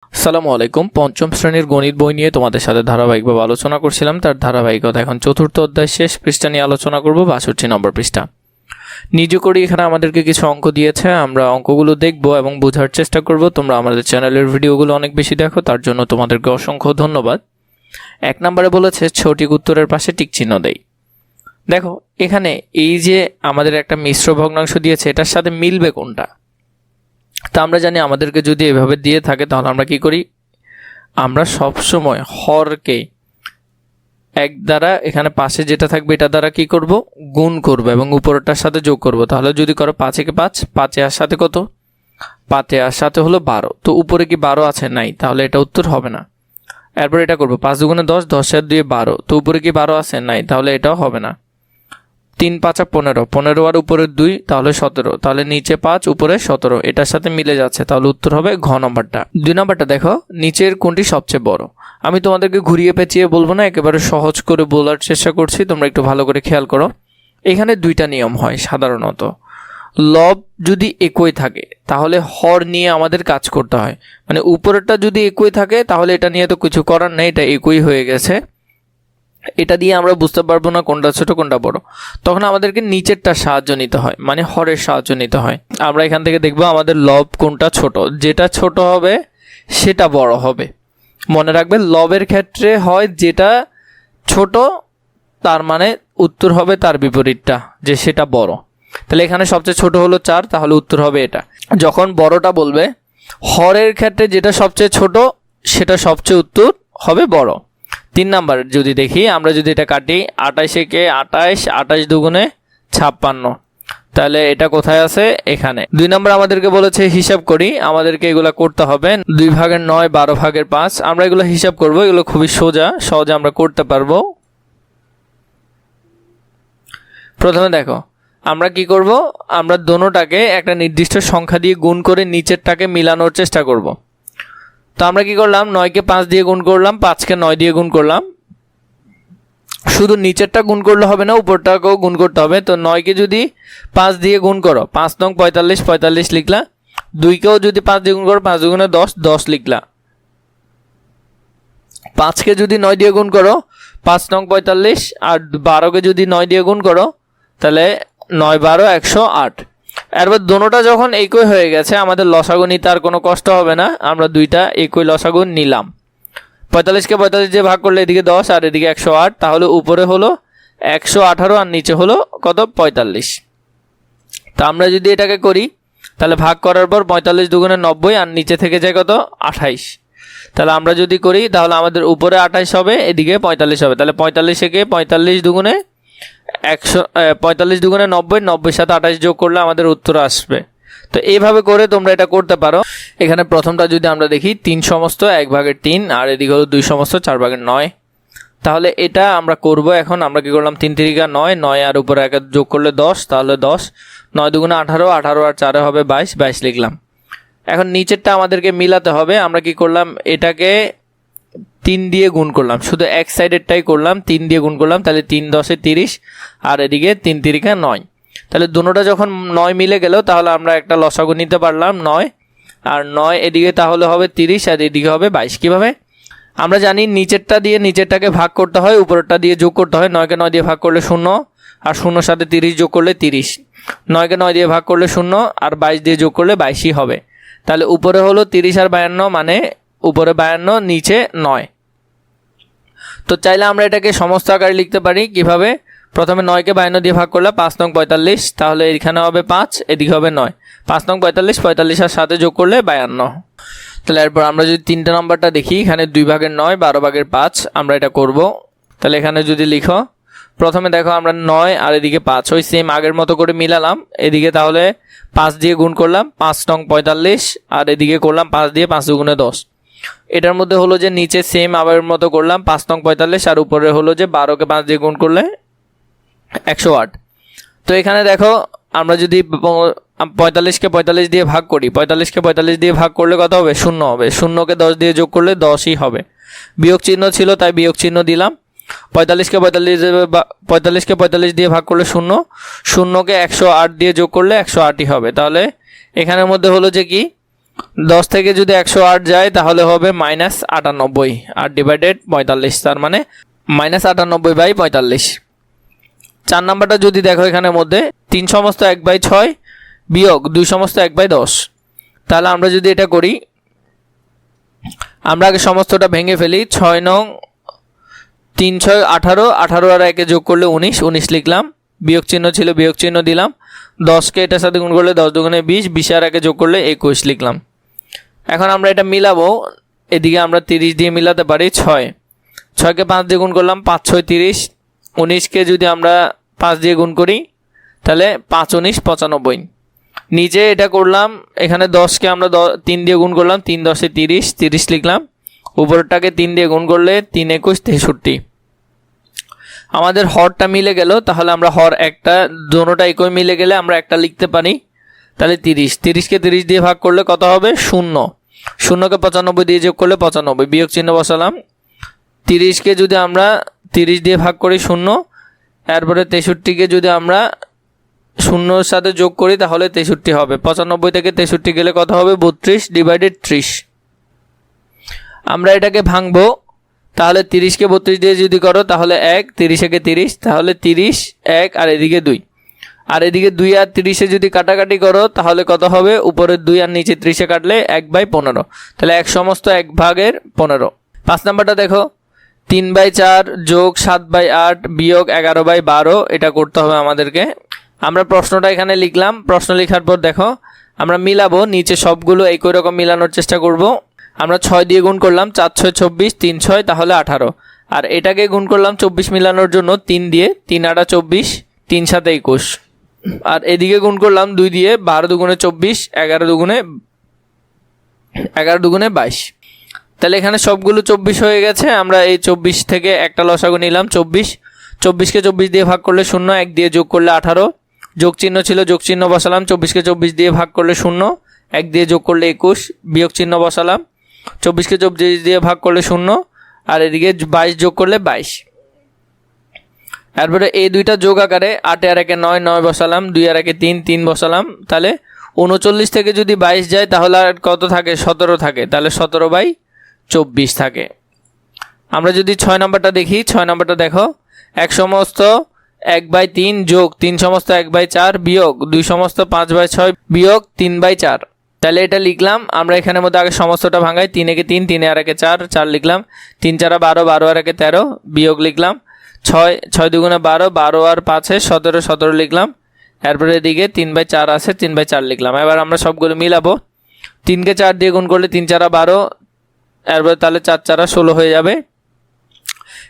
আসসালামু আলাইকুম। পঞ্চম শ্রেণীর গণিত বই নিয়ে তোমাদের সাথে ধারাবাহিকভাবে আলোচনা করছিলাম। তার ধারাবাহিকতা এখন চতুর্থ অধ্যায় শেষ পৃষ্ঠা নিয়ে আলোচনা করব, 62 নম্বর পৃষ্ঠা। নিজে করি এখানে আমাদেরকে কিছু অঙ্ক দিয়েছে, আমরা অঙ্কগুলো দেখব এবং বোঝার চেষ্টা করব। তোমরা আমাদের চ্যানেলের ভিডিওগুলো অনেক বেশি দেখো, তার জন্য তোমাদেরকে অসংখ্য ধন্যবাদ। 1 নম্বরে বলেছে সঠিক উত্তরের পাশে টিক চিহ্ন দেই। দেখো এখানে এই যে আমাদের একটা মিশ্র ভগ্নাংশ দিয়েছে, এটার সাথে মিলবে কোনটা? তা আমরা জানি আমাদেরকে যদি এভাবে দিয়ে থাকে তাহলে আমরা কি করি, আমরা সব সময় হরকে এক দ্বারা এখানে পাশে যেটা থাকবে এটা দ্বারা কি করব, গুণ করব এবং উপরেরটার সাথে যোগ করব। তাহলে যদি করো 5 কে 5, 5 এর সাথে কত, 5 এর সাথে হলো 12। তো উপরে কি 12 আছে? নাই, তাহলে এটা উত্তর হবে না। এরপর এটা করব 5 দুগুণে 10, 10 এর 2 12। তো উপরে কি 12 আছে? নাই, তাহলে এটাও হবে না। 3 5 15, 15 আর উপরে 2 তাহলে 17, তাহলে নিচে 5 উপরে 17, এটার সাথে মিলে যাচ্ছে, তাহলে উত্তর হবে ঘ নম্বরটা। 2 নম্বরটা দেখো, নিচের কোনটি সবচেয়ে বড়? আমি তোমাদেরকে ঘুরিয়ে পেঁচিয়ে বলবো না, একেবারে সহজ করে বলার চেষ্টা করছি, তোমরা একটু ভালো করে খেয়াল করো। এখানে 2টা নিয়ম হয় সাধারণত। লব যদি একই থাকে তাহলে হর নিয়ে আমাদের কাজ করতে হয়, মানে উপরেরটা যদি একই থাকে তাহলে এটা নিয়ে তো কিছু করার নেই, এটা একই হয়ে গেছে। এটা দিয়ে আমরা বুঝতে পারবো না কোনটা ছোট কোনটা বড়, তখন আমাদেরকে নিচেরটা সাহায্য নিতে হয়, মানে হরের সাহায্য নিতে হয়। আমরা এখান থেকে দেখবো আমাদের লব কোনটা ছোট, যেটা ছোট হবে সেটা বড় হবে। মনে রাখবে লবের ক্ষেত্রে হয় যেটা ছোট, তার মানে উত্তর হবে তার বিপরীতটা, যে সেটা বড়। তাহলে এখানে সবচেয়ে ছোট হলো 4, তাহলে উত্তর হবে এটা। যখন বড়টা বলবে, হরের ক্ষেত্রে যেটা সবচেয়ে ছোট সেটা সবচেয়ে উত্তর হবে বড়। 3 নাম্বার যদি দেখি, আমরা যদি এটা কাটি, 28 কে 28, 28 দুগুণে 56, তাহলে এটা কোথায় আছে? এখানে। 2 নাম্বার আমাদেরকে বলেছে হিসাব করি, আমাদেরকে এগুলা করতে হবে। 2 ভাগের 9, 12 ভাগের 5, আমরা এগুলো হিসাব করব, এগুলো খুবই সহজে আমরা করতে পারবো। প্রথমে দেখো আমরা কি করব, আমরা দোনোটাকে একটা নির্দিষ্ট সংখ্যা দিয়ে গুণ করে নিচেরটাকে মিলানোর চেষ্টা করব। তো আমরা কি করলাম, 9 কে 5 দিয়ে গুণ করলাম, 5 কে 9 দিয়ে গুণ করলাম। শুধু নিচেরটা গুণ করলে হবে না, উপরটাকেও গুণ করতে হবে। তো 9 কে যদি 5 দিয়ে গুণ করো, 5 নং 45, 45 লিখলা। 2 কেও যদি 5 দিয়ে গুণ করো, 5 দুগুণে 10, 10 লিখলা। 5 কে যদি 9 দিয়ে গুণ করো, 5 নং 45, আর 12 কে যদি 9 দিয়ে গুণ করো, তাহলে 9 12 108। এরপর দোনোটা যখন একই হয়ে গেছে, আমাদের লসাগু নিতে আর কোনো কষ্ট হবে না, আমরা দুইটা একই লসাগু নিলাম। 45 কে 45 দিয়ে ভাগ করলে এদিকে 10 আর এদিকে 108, তাহলে উপরে হলো 118 আর নিচে হলো কত, 45। তা আমরা যদি এটাকে করি, তাহলে ভাগ করার পর 45 দুগুণে 90 আর নিচে থেকে যায় কত, 28। তাহলে আমরা যদি করি তাহলে আমাদের উপরে 28 হবে, এদিকে 45 হবে। তাহলে 45 থেকে 45 দুগুণে 45 দুগুণে 90, 90 সাথে 28 যোগ করলে আমাদের উত্তর আসবে। তো এইভাবে করে তোমরা এটা করতে পারো। এখানে প্রথমটা যদি আমরা দেখি, 3 সমস্ত 1 ভাগের 3, আর এদিকে হলো 2 সমস্ত 4 ভাগের 9। তাহলে এটা আমরা করব। এখন আমরা কি করলাম, 3 3 9, 9 আর উপরে 1 যোগ করলে 10, তাহলে 10, 9 দুগুণে 18, 18 আর 4 হবে 22, 22 লিখলাম। এখন নিচেরটা আমাদেরকে মিলাতে হবে। আমরা কি করলাম, এটাকে 3 দিয়ে গুণ করলাম, শুধু এক সাইডেরটাই করলাম, 3 দিয়ে গুণ করলাম, তাহলে 3 10 30, আর এদিকে 3 3 9। তাহলে দুটোটা যখন 9 মিলে গেল, তাহলে আমরা একটা লসাগু নিতে পারলাম 9, আর 9 এদিকে তাহলে হবে 30 আর এদিকে হবে 22। কীভাবে? আমরা জানি নিচেরটা দিয়ে নিচেরটাকে ভাগ করতে হয়, উপরেরটা দিয়ে যোগ করতে হয়। 9 কে 9 দিয়ে ভাগ করলে 0, আর 0 সাথে 30 যোগ করলে 30। 9 কে 9 দিয়ে ভাগ করলে 0, আর 22 দিয়ে যোগ করলে 22ই হবে। তাহলে উপরে হলো 30 আর 52, মানে উপরে 52, নিচে 9। তো চাইলে আমরা এটাকে সমস্ত আকারে লিখতে পারি। কিভাবে? প্রথমে 9 কে 52 দিয়ে ভাগ করলে 5 নং 45, তাহলে এখানে হবে 5, এদিকে হবে 9। 5 নং 45, 45 আর সাথে যোগ করলে 52। তাহলে এরপর আমরা যদি 3টে নম্বরটা দেখি, এখানে 2 ভাগের 9, 12 ভাগের 5, আমরা এটা করব। তাহলে এখানে যদি লিখো, প্রথমে দেখো আমরা 9 আর এদিকে 5 ওই সেম আগের মতো করে মিলালাম। এদিকে তাহলে 5 দিয়ে গুণ করলাম, 5 নং 45, আর এদিকে করলাম 5 দিয়ে, 5 দুগুণে 10। এটার মধ্যে হলো যে নিচে সেম আগের মতো করলাম, 5 নং 45, আর উপরে হলো যে 12 কে 5 দিয়ে গুণ করলে 108। তো এখানে দেখো আমরা যদি 45 কে 45 দিয়ে ভাগ করি, 45 কে 45 দিয়ে ভাগ করলে কত হবে, 0 হবে। 0 কে 10 দিয়ে যোগ করলে 10ই হবে। বিয়োগ চিহ্ন ছিল তাই বিয়োগ চিহ্ন দিলাম। 45 কে 45 দিয়ে ভাগ করলে 0, 0 কে 108 দিয়ে যোগ করলে 108ই হবে। তাহলে এখানের মধ্যে হলো যে কি, 10 থেকে যদি 108 যায় তাহলে হবে -98 আর ডিভাইডেড 45, তার মানে -98/45। 4 নাম্বারটা যদি দেখো এখানের মধ্যে 3 সমস্ত 1/6 বিয়োগ 2 সমস্ত 1/10, তাহলে আমরা যদি এটা করি, আমরা আগে সমস্তটা ভেঙে ফেলি। 6 নং 3 6 18, 18 আর 1 যোগ করলে 19, 19 লিখলাম, বিয়োগ চিহ্ন ছিল বিয়োগ চিহ্ন দিলাম। 10কে এটার সাথে গুণ করলে 10 দুগুণে 20, 20 আর 1 যোগ করলে 21 লিখলাম। এখন আমরা এটা মিলাবো, এদিকে আমরা 30 দিয়ে মিলাতে পারি। 6কে 5 দিয়ে গুণ করলাম, 5 6 30, 19কে যদি আমরা 5 দিয়ে গুণ করি তাহলে 5 19 95। নিচে এটা করলাম, এখানে 10কে আমরা 3 দিয়ে গুণ করলাম, 3 10 30, 30 লিখলাম। উপরটাকে 3 দিয়ে গুণ করলে 3 21 63। আমাদের হরটা মিলে গেল, তাহলে আমরা হর একটা, দোনোটা একই মিলে গেলে আমরা একটা লিখতে পারি। তাহলে 30, 30কে 30 দিয়ে ভাগ করলে কত হবে? 0। 0কে 95 দিয়ে যোগ করলে 95, বিয়োগ চিহ্ন বসালাম। 30কে যদি আমরা 30 দিয়ে ভাগ করি 0, এরপরে 63কে যদি আমরা 0-র সাথে যোগ করি তাহলে 63 হবে। 95 থেকে 63 গেলে কত হবে? 32 ডিভাইডেড 30। আমরা এটাকে ভাঙবো, তাহলে 30কে 32 দিয়ে যদি করো তাহলে 1, 30 একে 30, তাহলে 30 1 আর এদিকে 2, আর এদিকে 2 আর 30-এ যদি কাটাকাটি করো তাহলে কত হবে? উপরের 2 আর নিচে 30-এ কাটলে 1/15, তাহলে 1 সমস্ত 1/15। 5 নাম্বারটা দেখো, 3/4 যোগ 7/8 বিয়োগ 11/12, এটা করতে হবে আমাদেরকে। আমরা প্রশ্নটা এখানে লিখলাম, প্রশ্ন লেখার পর দেখো আমরা মিলাবো, নিচে সবগুলো একই রকম মিলানোর চেষ্টা করব। আমরা 6 দিয়ে গুণ করলাম, 4 6 24, 3 6 তাহলে 18, আর এটাকে গুণ করলাম 24 মিলানোর জন্য 3 দিয়ে, 3 8 24, 3 7 21, আর এদিকে গুণ করলাম 2 দিয়ে, 12 দুগুণে 24, 11 দুগুণে 22। তাহলে এখানে সবগুলো 24 হয়ে গেছে। আমরা এই 24 থেকে একটা লসাগু নিলাম 24, 24কে 24 দিয়ে ভাগ করলে 0, 1 দিয়ে যোগ করলে 18, যোগ চিহ্ন ছিল যোগ চিহ্ন বসালাম। 24কে 24 দিয়ে ভাগ করলে 0, 1 দিয়ে যোগ করলে 21, বিয়োগ চিহ্ন বসালাম। 24কে 24 দিয়ে ভাগ করলে 0, আর এদিকে 22 যোগ করলে 22। এরপরে এই দুইটা যোগ আকারে 8 আর 1 9, 9 বসালাম, 2 আর 1 3, 3 বসালাম। তাহলে 39 থেকে যদি 22 যায় তাহলে আর কত থাকে? 17 থাকে, তাহলে 17/24 থাকে। আমরা যদি 6 নাম্বারটা দেখি, 6 নাম্বারটা দেখো, 1 সমস্ত 1/3 যোগ 3 সমস্ত 1/4 বিয়োগ 2 সমস্ত 5/6 বিয়োগ 3/4, তাহলে এটা লিখলাম। আমরা এখানের মধ্যে আগে সমস্তটা ভাঙাই, 3 একে 3, 3 আর 1 4, 4 লিখলাম। 3 4 12, 12 আর 1 13, বিয়োগ লিখলাম। 6 6 দুগুণে 12, 12 আর 5 17, 17 লিখলাম। এরপরে এদিকে 3/4 আছে, 3/4 লিখলাম। এবার আমরা সবগুলো মিলাবো। 3কে 4 দিয়ে গুণ করলে 3 4 12, এরপরে তাহলে 4 4 16 হয়ে যাবে।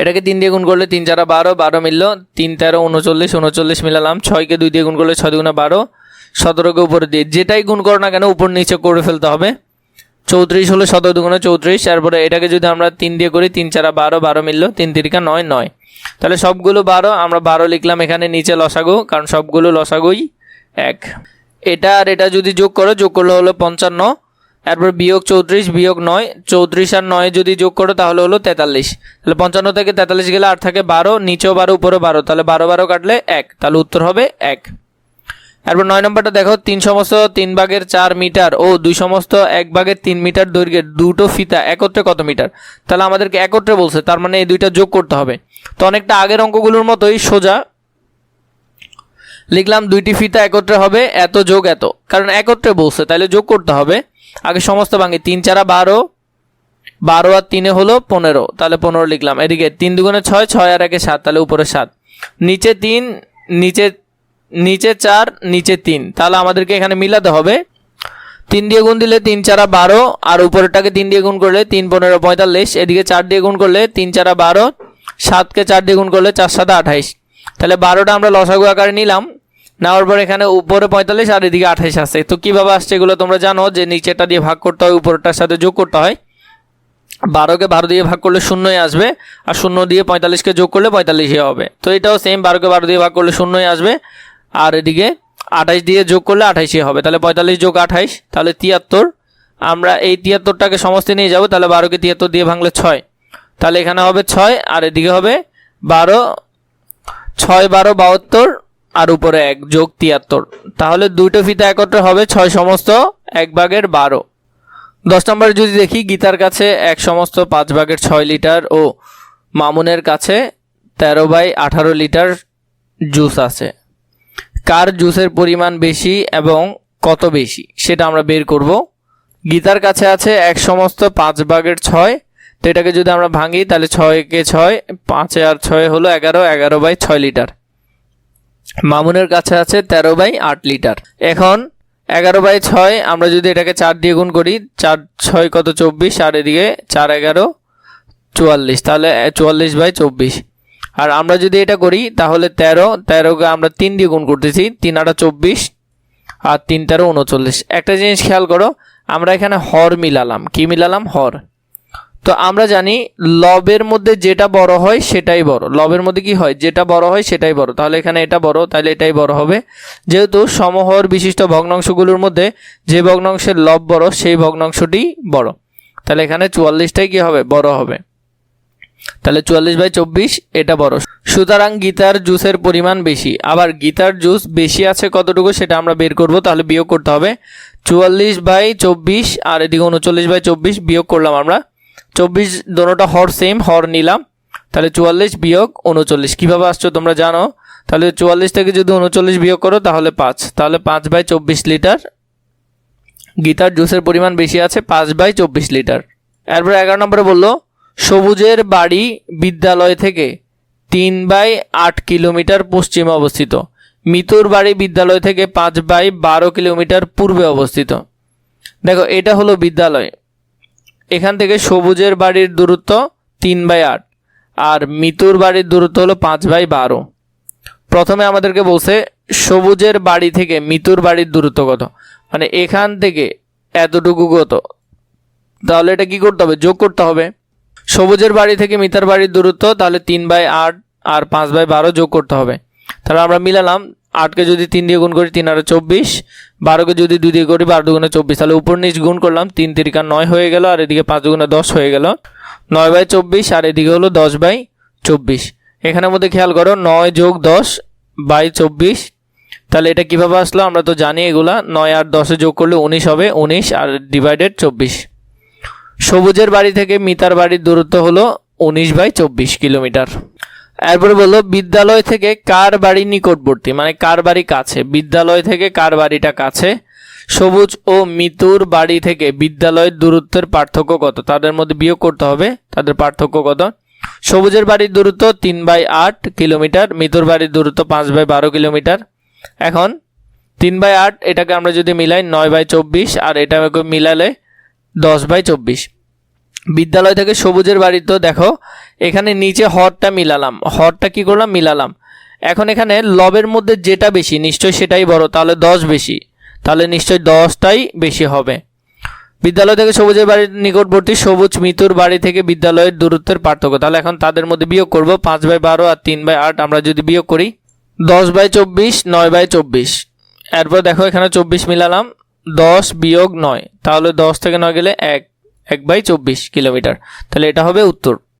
এটাকে 3 দিয়ে গুণ করলে 3 4 12, 12 মিলল। 3 13 39, 39 মিলালাম। 6কে 2 দিয়ে গুণ করলে 6 দুগুণে 12, 17কে উপরে দিয়ে যেটাই গুণ করো না কেন উপর নিচে করে ফেলতে হবে। 34 হলে 17 দুগুণে 34। এরপরে এটাকে যদি আমরা 3 দিয়ে করি, 3 4 12, 12 মিলল। 3 3 9 9, তাহলে সবগুলো 12, আমরা 12 লিখলাম এখানে নিচে লসাগু, কারণ সবগুলো লসাগুই 1। এটা আর এটা যদি যোগ করো, যোগ করলে হলো 55। এরপর বিয়োগ 34 বিয়োগ 9, 34 আর 9 যদি যোগ করো তাহলে হলো 43। তাহলে 55 থেকে 43 গেলে আর থাকে 12, নিচেও 12 উপরে 12, তাহলে 12 12 কাটলে 1, তাহলে উত্তর হবে 1। এরপর 9 নম্বরটা দেখো, 3 সমস্ত 3/4 মিটার ও 2 সমস্ত 1/3 মিটার দৈর্ঘ্যের দুটো ফিতা একত্রে কত মিটার? তাহলে আমাদেরকে একত্রে বলছে, তার মানে এই দুইটা যোগ করতে হবে। তো অনেকটা আগের অঙ্কগুলোর মতোই সোজা লিখলাম, দুইটি ফিতা একত্রে হবে এত যোগ এত, কারণ একত্রে বলছে তাহলে যোগ করতে হবে। আগে সমস্ত ভাঙি, 3 4 12, 12 আর 3 হলো 15, তাহলে 15 লিখলাম। এদিকে 3 দুগুণে 6, 6 আর 1 7, তাহলে উপরে 7, নিচে 3, নিচে 4, নিচে 3, তাহলে আমাদেরকে এখানে মিলাতে হবে। 3 দিয়ে গুণ দিলে 3 4 12, আর উপরেরটাকে 3 দিয়ে গুণ করলে 3 15 45, এদিকে 4 দিয়ে গুণ করলে 3 4 12, 7কে 4 দিয়ে গুণ করলে 4 7 28, তাহলে 12টা আমরা লসাগু আকারে নিলাম। নেওয়ার পর এখানে উপরে 45 আর এদিকে 28 আছে। তো কীভাবে আসছে এগুলো তোমরা জানো, যে নিচেটা দিয়ে ভাগ করতে হয়, উপরেরটার সাথে যোগ করতে হয়। 12কে 12 দিয়ে ভাগ করলে 0ই আসবে, আর 0 দিয়ে 45কে যোগ করলে 45ই হবে। তো এটাও সেম, 12কে 12 দিয়ে ভাগ করলে 0ই আসবে, আর এদিকে 28 দিয়ে যোগ করলে 28ই হবে। তাহলে 45 যোগ 28, তাহলে 73। আমরা এই 73টাকে সমস্ত নিয়ে যাব, তাহলে 12কে 73 দিয়ে ভাঙলে 6, তাহলে এখানে হবে 6, আর এদিকে হবে 12, 6 12 72, আর উপরে 1 যোগ 73, তাহলে দুটো ফিতা একত্রে হবে 6 সমস্ত 1/12। 10 নম্বরে যদি দেখি, গীতার কাছে এক সমস্ত 5/6 লিটার ও মামুনের কাছে 13/18 লিটার জুস আছে। কার জুসের পরিমাণ বেশি এবং কত বেশি সেটা আমরা বের করব। গীতার কাছে আছে এক সমস্ত 5/6, তো এটাকে যদি আমরা ভাঙি তাহলে 6 কে 6, 5 আর 6 হলো 11, 11/6 লিটার। মামুনের কাছে আছে 13/8 লিটার। এখন 11/6 আমরা যদি এটাকে 4 দিয়ে গুণ করি, 4 6 কত 24, আর এদিকে 4 11 44, তাহলে 44/24। আর আমরা যদি এটা করি তাহলে 13কে আমরা 3 দিয়ে গুণ করতেছি, 3 8 24 আর 3 13 39। একটা জিনিস খেয়াল করো, আমরা এখানে হর মিলালাম। কি মিলালাম? হর। তো আমরা জানি লবের মধ্যে যেটা বড় হয় সেটাই বড়। লবের মধ্যে কি হয়? যেটা বড় হয় সেটাই বড়। তাহলে এখানে এটা বড়, তাহলে এটাই বড় হবে। যেহেতু সমহর বিশিষ্ট ভগ্নাংশগুলোর মধ্যে যে ভগ্নাংশের লব বড় সেই ভগ্নাংশটি বড়, তাহলে এখানে 44টাই কি হবে? বড় হবে। তাহলে 44/24 এটা বড়। সুতরাং গীতার জুসের পরিমাণ বেশি। আবার গীতার জুস বেশি আছে কতটুকু সেটা আমরা বের করব। তাহলে বিয়োগ করতে হবে 44/24 আর এদিকে 39/24 বিয়োগ করলাম আমরা। 24 দোনোটা হর সেম, হর নিলাম। তাহলে 44 বিয়োগ 39 কীভাবে আসছো তোমরা জানো। তাহলে 44 থেকে যদি 39 বিয়োগ করো তাহলে 5, তাহলে 5/24 লিটার গীতার জুসের পরিমাণ বেশি আছে, 5/24 লিটার। এরপর 11 নম্বরে বললো, সবুজের বাড়ি বিদ্যালয় থেকে 3/8 কিলোমিটার পশ্চিমে অবস্থিত। মিতুর বাড়ি বিদ্যালয় থেকে 5/12 কিলোমিটার পূর্বে অবস্থিত। দেখো এটা হলো বিদ্যালয়, এখান থেকে সবুজের বাড়ির দূরত্ব 3/8 আর মিতুর বাড়ির দূরত্ব হলো 5/12। প্রথমে আমাদেরকে বলছে সবুজের বাড়ি থেকে মিতুর বাড়ির দূরত্ব কত, মানে এখান থেকে এতটুকু কত, তাহলে এটা কি করতে হবে? যোগ করতে হবে। সবুজের বাড়ি থেকে মিতার বাড়ির দূরত্ব, তাহলে 3/8 আর 5/12 যোগ করতে হবে। তাহলে আমরা মিলালাম, 8কে যদি 3 দিয়ে গুণ করি 3 আর 24, 12কে যদি 2 দিয়ে করি 12 দুগুণে 24, তাহলে উপর নিচ গুণ করলাম, 3 3 9 হয়ে গেল, আর এদিকে 5 দুগুণে 10 হয়ে গেল, 9/24 আর এদিকে হলো 10/24। এখানের মধ্যে খেয়াল করো 9 যোগ 10/24, তাহলে এটা কিভাবে আসলো? আমরা তো জানি এগুলা, 9 আর 10 যোগ করলে 19 হবে, 19 আর ডিভাইডেড 24। সবুজের বাড়ি থেকে মিতার বাড়ির দূরত্ব হলো 19/24 কিলোমিটার। এরপরে বললো বিদ্যালয় থেকে কার বাড়ি নিকটবর্তী, মানে কার বাড়ি কাছে। বিদ্যালয় থেকে কার বাড়িটা কাছে? সবুজ ও মিতুর বাড়ি থেকে বিদ্যালয়ের দূরত্বের পার্থক্য কত? তাদের মধ্যে বিয়োগ করতে হবে, তাদের পার্থক্য কত। সবুজের বাড়ির দূরত্ব 3/8 কিলোমিটার, মিতুর বাড়ির দূরত্ব 5/12 কিলোমিটার। এখন 3/8 এটাকে আমরা যদি মিলাই 9/24 আর এটাকে মিলালে 10/24। বিদ্যালয় থেকে সবুজের বাড়ি, তো দেখো এখানে নিচে হরটা মিলালাম, হরটা কি করলাম? মিলালাম। এখন এখানে লবের মধ্যে যেটা বেশি নিশ্চয়ই সেটাই বড়, তাহলে 10 বেশি, তাহলে নিশ্চয়ই 10টাই বেশি হবে। বিদ্যালয় থেকে সবুজের বাড়ির নিকটবর্তী সবুজ মিতুর বাড়ি থেকে বিদ্যালয়ের দূরত্বের পার্থক্য, তাহলে এখন তাদের মধ্যে বিয়োগ করব। 5/12 আর 3/8 আমরা যদি বিয়োগ করি 10/24, 9/24। এরপর দেখো এখানে 24 মিলালাম, 10 বিয়োগ 9, তাহলে 10 থেকে 9 গেলে 1/24 কিলোমিটার। তাহলে এটা হবে উত্তর।